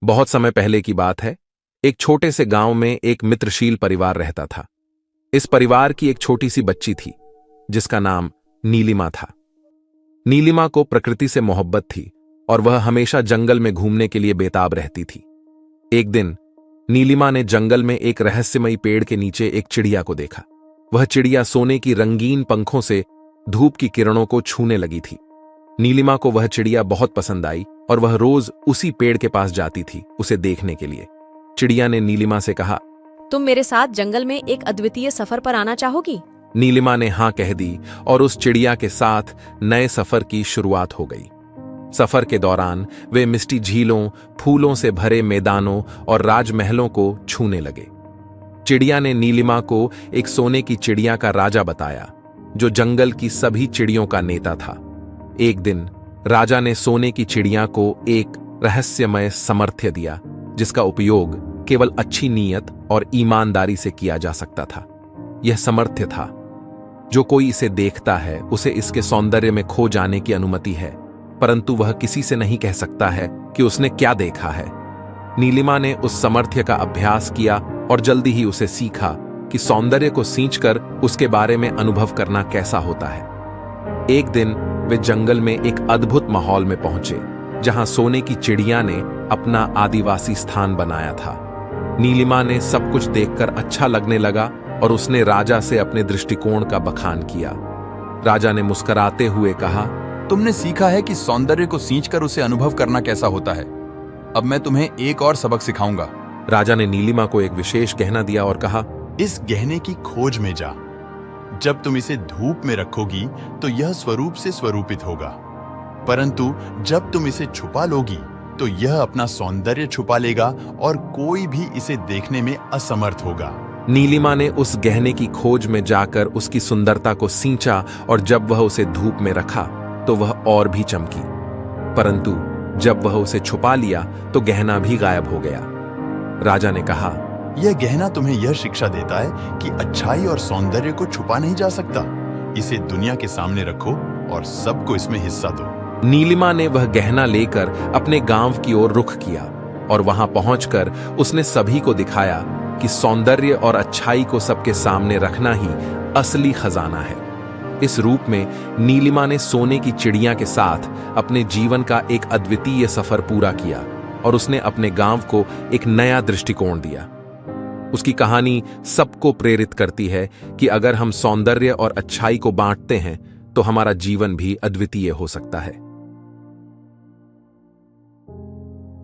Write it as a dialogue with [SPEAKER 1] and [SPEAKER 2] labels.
[SPEAKER 1] बहुत समय पहले की बात है। एक छोटे से गांव में एक मित्रशील परिवार रहता था। इस परिवार की एक छोटी सी बच्ची थी जिसका नाम नीलिमा था। नीलिमा को प्रकृति से मोहब्बत थी और वह हमेशा जंगल में घूमने के लिए बेताब रहती थी। एक दिन नीलिमा ने जंगल में एक रहस्यमयी पेड़ के नीचे एक चिड़िया को देखा। वह चिड़िया सोने की रंगीन पंखों से धूप की किरणों को छूने लगी थी। नीलिमा को वह चिड़िया बहुत पसंद आई और वह रोज उसी पेड़ के पास जाती थी उसे देखने के लिए। चिड़िया ने नीलिमा से कहा,
[SPEAKER 2] तुम मेरे साथ जंगल में एक अद्वितीय सफर पर आना चाहोगी?
[SPEAKER 1] नीलिमा ने हां कह दी और उस चिड़िया के साथ नए सफर की शुरुआत हो गई। सफर के दौरान वे मिष्टी झीलों, फूलों से भरे मैदानों और राजमहलों को छूने लगे। चिड़िया ने नीलिमा को एक सोने की चिड़िया का राजा बताया जो जंगल की सभी चिड़ियों का नेता था। एक दिन राजा ने सोने की चिड़िया को एक रहस्यमय सामर्थ्य दिया जिसका उपयोग केवल अच्छी नीयत और ईमानदारी से किया जा सकता था। यह सामर्थ्य था, जो कोई इसे देखता है उसे इसके सौंदर्य में खो जाने की अनुमति है, परंतु वह किसी से नहीं कह सकता है कि उसने क्या देखा है। नीलिमा ने उस सामर्थ्य का अभ्यास किया और जल्दी ही उसे सीखा कि सौंदर्य को सींचकर उसके बारे में अनुभव करना कैसा होता है। एक दिन वे जंगल में एक अद्भुत माहौल में पहुंचे जहां सोने की चिड़िया ने अपना आदिवासी स्थान बनाया था। नीलिमा ने सब कुछ देखकर अच्छा लगने लगा और उसने राजा से अपने दृष्टिकोण का बखान किया। राजा ने मुस्कुराते हुए कहा,
[SPEAKER 3] तुमने सीखा है कि सौंदर्य को सींचकर उसे अनुभव करना कैसा होता है। अब मैं तुम्हें एक और सबक सिखाऊंगा।
[SPEAKER 1] राजा ने नीलिमा को एक विशेष गहना दिया और कहा,
[SPEAKER 3] इस गहने की खोज में जा। जब तुम इसे धूप में रखोगी तो यह स्वरूप से स्वरूपित होगा, परंतु जब तुम इसे छुपा लोगी तो यह अपना सौंदर्य छुपा लेगा और कोई भी इसे देखने में असमर्थ होगा।
[SPEAKER 1] नीलिमा ने उस गहने की खोज में जाकर उसकी सुंदरता को सींचा और जब वह उसे धूप में रखा तो वह और भी चमकी, परंतु जब वह उसे छुपा लिया तो गहना भी गायब हो गया। राजा ने कहा,
[SPEAKER 3] यह गहना तुम्हें यह शिक्षा देता है कि अच्छाई और सौंदर्य को छुपा नहीं जा सकता। इसे दुनिया के सामने रखो और सबको इसमें हिस्सा दो।
[SPEAKER 1] नीलिमा ने वह गहना लेकर अपने गांव की ओर रुख किया और वहां पहुंचकर उसने सभी को दिखाया कि सौंदर्य और अच्छाई को सबके सामने रखना ही असली खजाना है। इस रूप में नीलिमा ने सोने की चिड़िया के साथ अपने जीवन का एक अद्वितीय सफर पूरा किया और उसने अपने गांव को एक नया दृष्टिकोण दिया। उसकी कहानी सबको प्रेरित करती है कि अगर हम सौंदर्य और अच्छाई को बांटते हैं तो हमारा जीवन भी अद्वितीय हो सकता है।